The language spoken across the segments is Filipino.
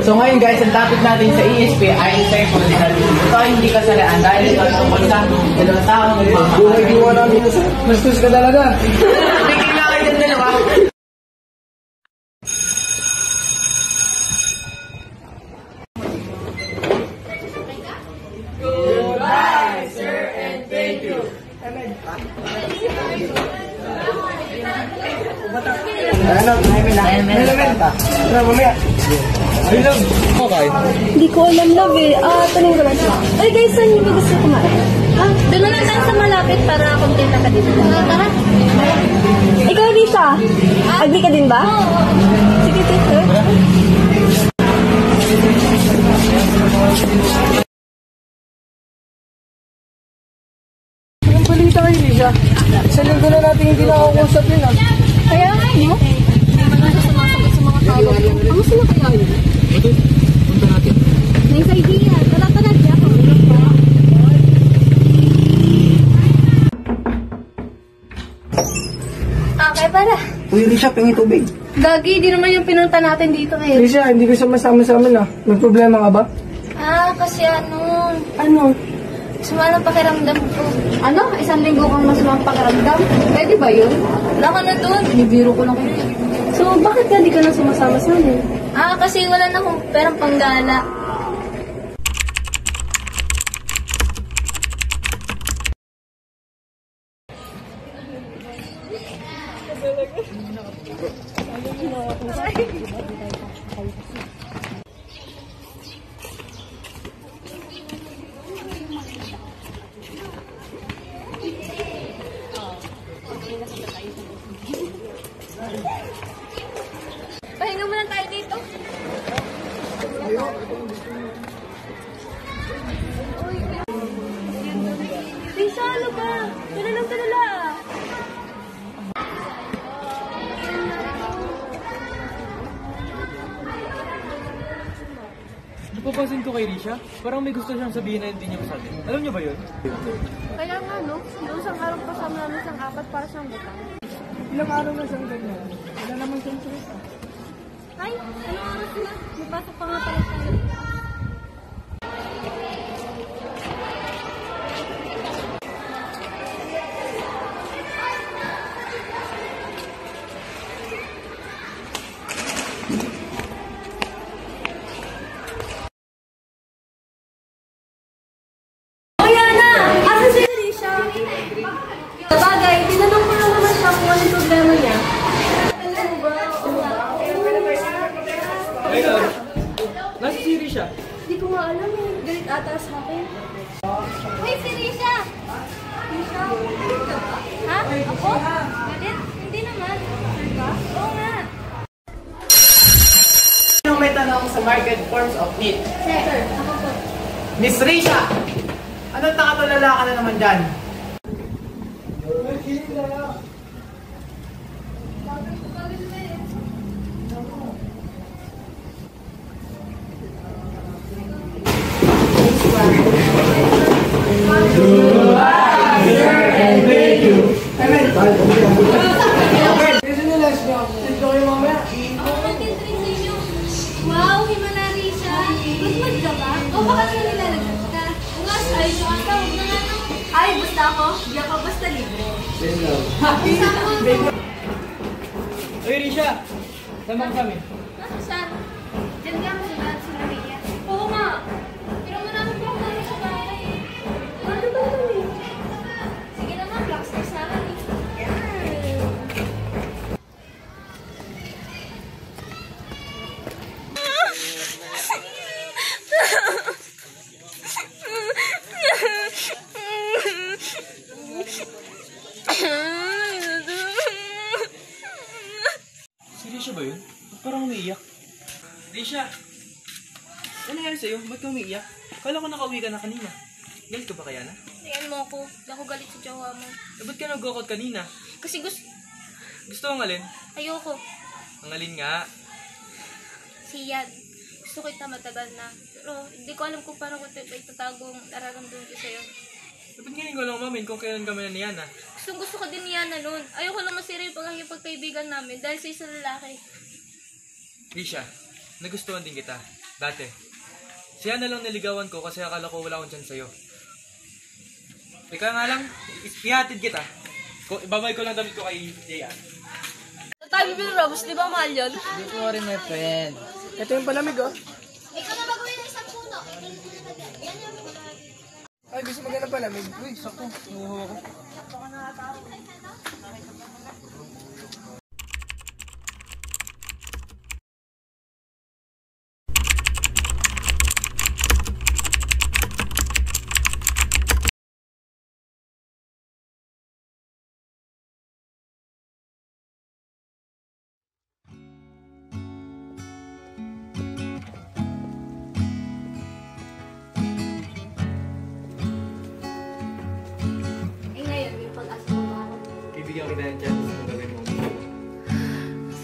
So ngayon guys, ang topic natin sa ESP ay psychological. Ito ay hindi kasalaan dahil ito ay tungkol sa dalawang taong nagmamahal. Buhay-iwa namin sa mastos ka talaga. Hindi kailangan yung dalawa. Goodbye, sir, and thank you. Hindi ko alam, love eh. Tanong ko lang siya. Ay guys, saan yung gusto kumain? Doon na lang tayo sa malapit para kontenta ka dito. Tara. Ikaw, Lisa? Agree ka din ba? Oo. Sige, teacher. Anong balita kayo, Lisa? Sa linggo na natin hindi nakakausap yun, ah. Kaya nga, no? Hindi man lang siya sumasagot sa mga tawag. Ano sila kaya yun? Ito, punta natin. Nice idea. Tara, di ako. Okay, para. Uy, Risha, pingi tubig. Gagi, di naman yung pinunta natin dito eh. Risha, hindi ko sumasama sa amin, ah. May problema ka ba? Kasi ano? Sumala ang pakiramdam ko. Ano? 1 linggo kang masamang pakiramdam? Pwede ba yun? Wala ka na doon. Binibiro ko lang kayo. So, bakit ka di ka na sumasama sa amin? Kasi wala na akong perang panggala. Pahinga mo lang tayo dito. Lisa, ano ba? Tulala. Napapansin ko kay Risha, parang may gusto siyang sabihin na hindi niya masabi. Alam niyo ba yun? Kaya nga, no? Doon sa araw kasama namin isang 4 para siyang butang. Ilang araw na siyang ganyan. Wala naman siyang choice, ah. Ay, anong oras na? May pasok pa nga pala tayo. Sabagay, tinanong ko lang naman siya kung anong problema niya. Nasa si Risha? Hindi ko nga alam eh. Galit ata sa akin. Uy, si Risha! Risha? Galit ka ba? Ha? Ako? Galit? Hindi naman. Sure ka? Oo nga. Sino may tanong sa market forms of need? Sir, ako po. Miss Risha! Anong nakatulala ka na naman dyan? Wow, himala Risha. Mas ka ba? O baka ka nilalagyan ka? Ungas, ayos yung ata. Huwag na nga nang... Ay, basta ako. Di ako basta libre. Basta ako. Uy Risha! Sama kami. Saan? Diyan ka mo sila Rhea. Oo nga. Pero marami pa ako sa bahay. Ano ba ito eh? Sige naman, flax na sa akin eh. Si Risha ba yun? Parang umiiyak. Risha! Ano nangyari sa'yo? Ba't ka umiiyak? Kala ko nakauwi ka na kanina. Galit ka ba kaya na? Tingnan mo ako. Hindi ako galit sa jowa mo. Ba't ka nag-walkout kanina? Kasi Gusto ang alin? ayoko. Ang alin nga? Siya. Gusto kita matagal na. Pero hindi ko alam kung paano ko itatago ang nararamdaman ko sa'yo. Ba't ngayon ko lang umamin kung kailan kami na niyan, ha? Gusto ko din niya na noon. Ayoko lang masira yung pagkakipagkaibigan namin dahil sa isang lalaki. Risha, nagustuhan din kita. Dati. Siya na lang niligawan ko kasi akala ko wala akong chance sa'yo. Ika nga lang, ihatid kita. Ibabay ko lang damit ko kay Jaya. Tabi mo Ramos, di ba mahal yun? Don't worry, my friend. Ito yung palamig, oh. Ikaw na baguhin ng isang puno. Ay, gusto maganda palamig. Uy, sakto. Nuho ako. Bibigyan kita ng chance kung gagawin mo.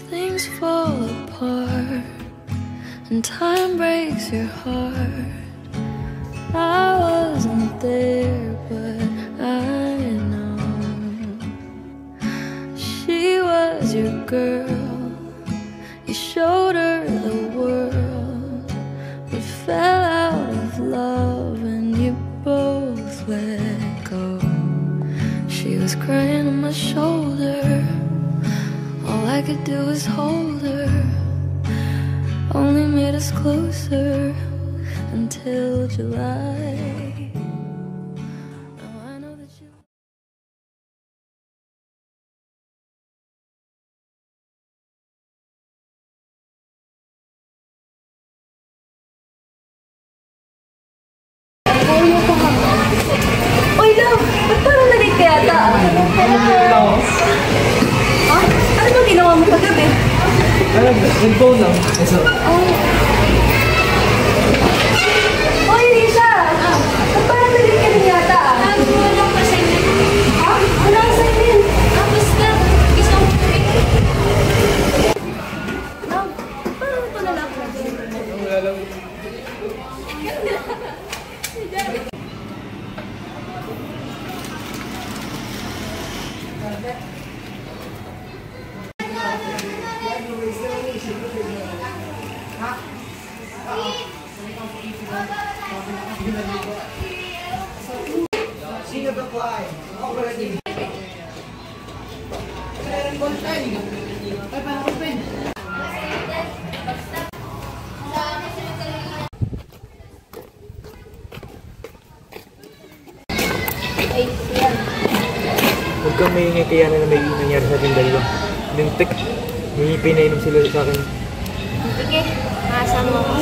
Things fall apart and time breaks your heart. I wasn't there, but I know she was your girl. You showed her the world, but fell out of love and you both let go. She was crying on my shoulder. All I could do was hold her. Only made us closer until July. Now I know that you. Uy, love! Ba't parang nagig ka yata? Ha? Ano ba ginawa mo kagabi? Nag-phone lang. Uy, Risha! Ba't parang nagig ka rin yata? Walang assignment. Ha? Walang assignment? Tapos na, isang love, parang ito na lang. Wala lang. Sino ba po ay? Ako ba rin? Ay, paano ko pen? Huwag kang maingay kaya na may nangyari sa ating dalawa. Lintik. May pinainom sila sa akin. Sige, makasama ako.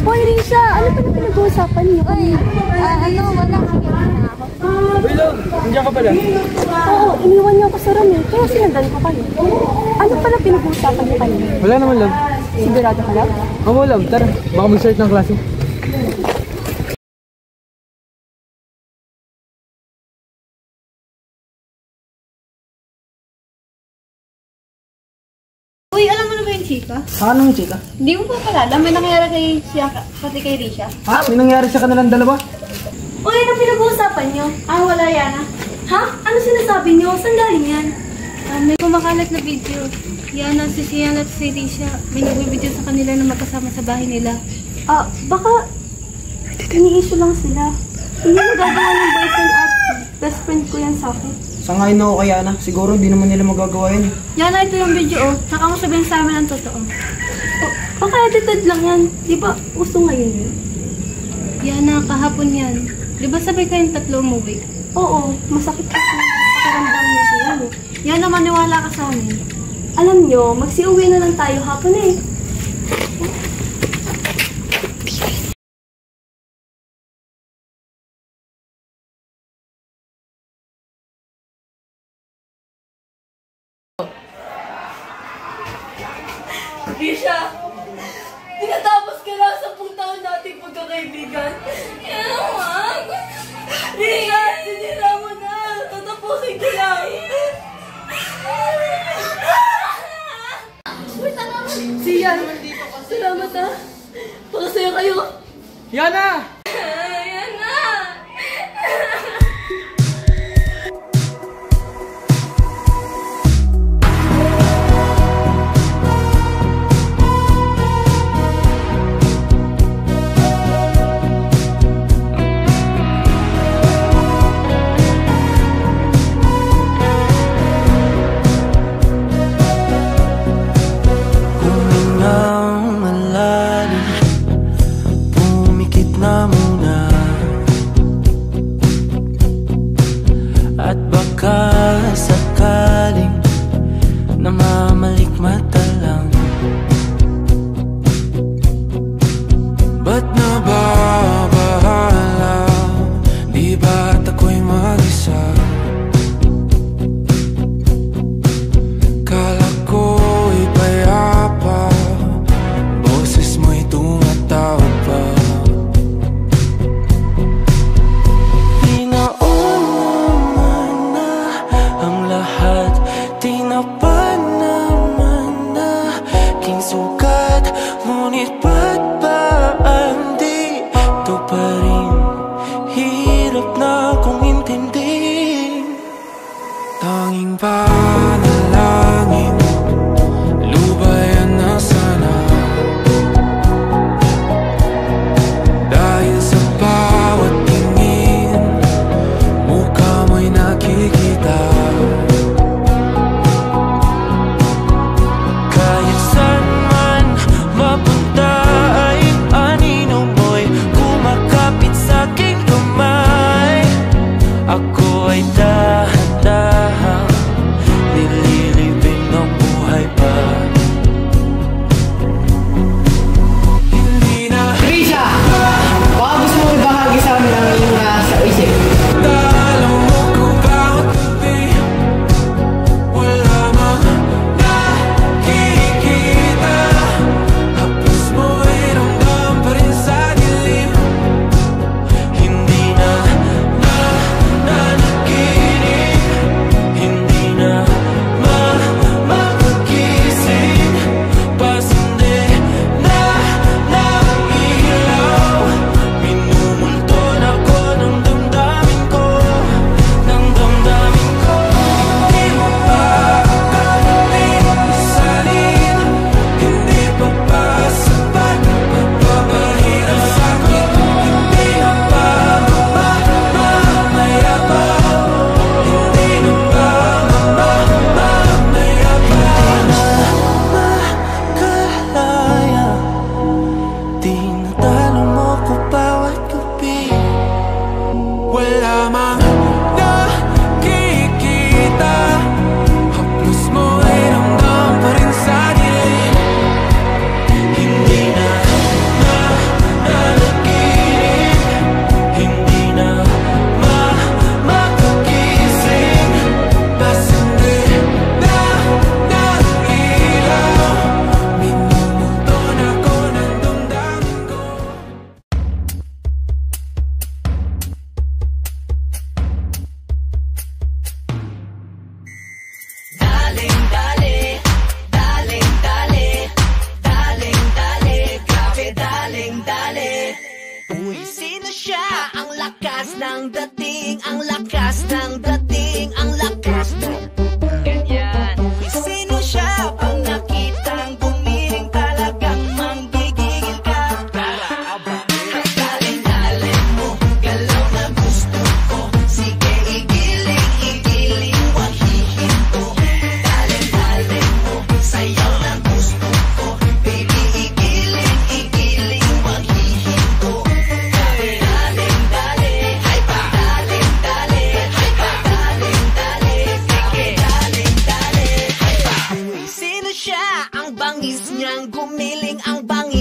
Hoy, Risha! Ano pa na pinag-uusapan niyo? Uy, ano, wala. Sige, na ako. Uy, love! Nandiyan ka pala. Oo, iniwan niyo ako sa room eh. Kaya sinundan ko kayo. Ano pala pinag-uusapan niyo kayo? Wala naman, love. Sigurado ka lang? Oo, love. Tara. Baka mag-start ng klase. Uy, alam mo na ba yung chika? Anong chika? Hindi mo pa pala. May nangyari kay siya, pati kay Risha. Ha? May nangyari sa kanilang dalawa? Uy, ano pinag-uusapan niyo? Ah, wala Yana. Ha? Ano sinasabi niyo? Saan galing yan? May kumakalat na video. Yana, si Sian at si Risha. May nagbibideo sa kanila na magkasama sa bahay nila. Baka ini-issue lang sila. Hindi magagawa ng boyfriend at best friend ko yan sa akin. Sangayin ako kaya na. Siguro hindi naman nila magagawa yun. Yana, ito yung video oh. Saka mo sabihin sa amin ang totoo. Baka edited lang yan. Di ba uso ngayon yun? Yana, kahapon yan. Di ba sabay kayong tatlo umuwi? Oo, masakit kasi pakiramdam niya siya. Yana, maniwala ka sa amin. Alam niyo, magsiuwi na lang tayo hapon eh. Risha! Tinatapos ka na sa 10 taon nating pagkakaibigan. Yan, wag! Risha! Sinira mo na! Tatapusin ko lang! Siyan! Salamat ha! Pakasaya kayo! Yana! Yan na! namamalikmata lang. Ba't nababahala? Di ba't ako'y mag-isa? Kala ko'y payapa, boses mo'y tumatawag pa. Di naman na ang lahat, di na pa naman na king sukat. Ngunit ba't ba di to pa rin? Hirap na kong intindihin. Tanging panalangin, lubayan na sana. Dahil sa bawat tingin, mukha mo'y nakikita. Kahit saan man mapunta ay anino mo'y kumakapit sa'king kamay. Ako ay dahan-dahan nililibing ng buhay pa. Hindi na Trisha! Baka gusto mo ibahagi sa amin ang iyong nasa isip. alam mo kung bawat gabi wala mang nakikita. Hapos mo ay ramdam pa rin sa dilim. Hindi na nanaginip, hindi na makagising. Pasindi na ng ilaw, minumulton ako ng damdamin ko, ng damdamin ko. Hindi mo pa kailangan isalin, hindi pa ba sapat magpapahirap sa'kin? Hindi na ba mamayabang? Hindi na ba mamayabang? Makalaya, di natalo mo ko bawat gabi. Wala mang nakikita, haplos mo ay ramdam pa rin sa dilim. Hindi na nanaginip, hindi na makagising. Pasindi na ng ilaw, minumulton ako ng damdamin ko. Uy, sino siya? Ang lakas ng dating, ang lakas ng dating, ang lakas ng ganyan. Uy, sino siya? Pag nakitang gumiling talagang manggigigil ka. Daling-daling mo, galaw na gusto ko. Sige, igiling, wag hihinto. Daling-daling mo, sayaw na gusto ko. Baby, igiling, wag hihinto. Daling-daling, ay pa, daling-daling, ay pa, daling-daling, sige, daling-daling, ay pa. Uy, sino siya? Ang bangis niyang gumiling, ang bangis